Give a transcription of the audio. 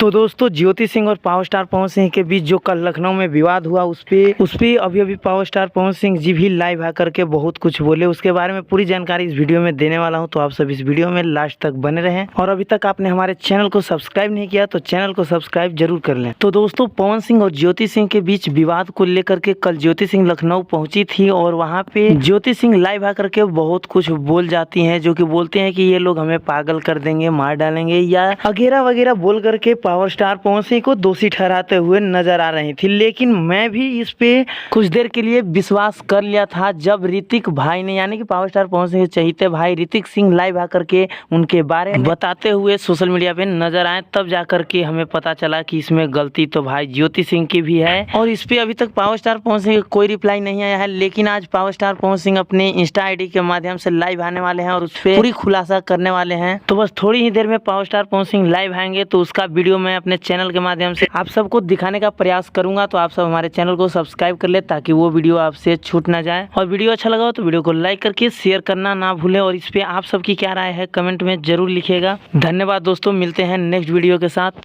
तो दोस्तों ज्योति सिंह और पावर स्टार पवन सिंह के बीच जो कल लखनऊ में विवाद हुआ उस पे अभी पावर स्टार पवन सिंह जी भी लाइव आकर के बहुत कुछ बोले। उसके बारे में पूरी जानकारी इस वीडियो में देने वाला हूं, तो आप सब इस वीडियो में लास्ट तक बने रहें। और अभी तक आपने हमारे चैनल को सब्सक्राइब नहीं किया तो चैनल को सब्सक्राइब जरूर कर लें। तो दोस्तों पवन सिंह और ज्योति सिंह के बीच विवाद को लेकर के कल ज्योति सिंह लखनऊ पहुंची थी और वहाँ पे ज्योति सिंह लाइव आकर के बहुत कुछ बोल जाती है, जो कि बोलते हैं कि ये लोग हमें पागल कर देंगे, मार डालेंगे या वगैरह वगैरह बोल करके पावर स्टार पवन सिंह को दोषी ठहराते हुए नजर आ रही थी। लेकिन मैं भी इस पे कुछ देर के लिए विश्वास कर लिया था जब ऋतिक भाई ने, यानी कि पावर स्टार पवन सिंह के चहीते भाई ऋतिक सिंह लाइव आकर के उनके बारे में बताते हुए सोशल मीडिया पे नजर आए, तब जाकर के हमें पता चला कि इसमें गलती तो भाई ज्योति सिंह की भी है। और इस पे अभी तक पावर स्टार पवन सिंह का कोई रिप्लाई नहीं आया है, लेकिन आज पावर स्टार पवन सिंह अपने इंस्टा आईडी के माध्यम से लाइव आने वाले हैं और उस पर पूरी खुलासा करने वाले हैं। तो बस थोड़ी ही देर में power star Pawan Singh live आएंगे तो उसका वीडियो मैं अपने चैनल के माध्यम से आप सबको दिखाने का प्रयास करूंगा। तो आप सब हमारे चैनल को सब्सक्राइब कर ले ताकि वो वीडियो आपसे छूट ना जाए। और वीडियो अच्छा लगा हो तो वीडियो को लाइक करके शेयर करना ना भूलें और इस पे आप सबकी क्या राय है कमेंट में जरूर लिखिएगा। धन्यवाद दोस्तों, मिलते हैं नेक्स्ट वीडियो के साथ।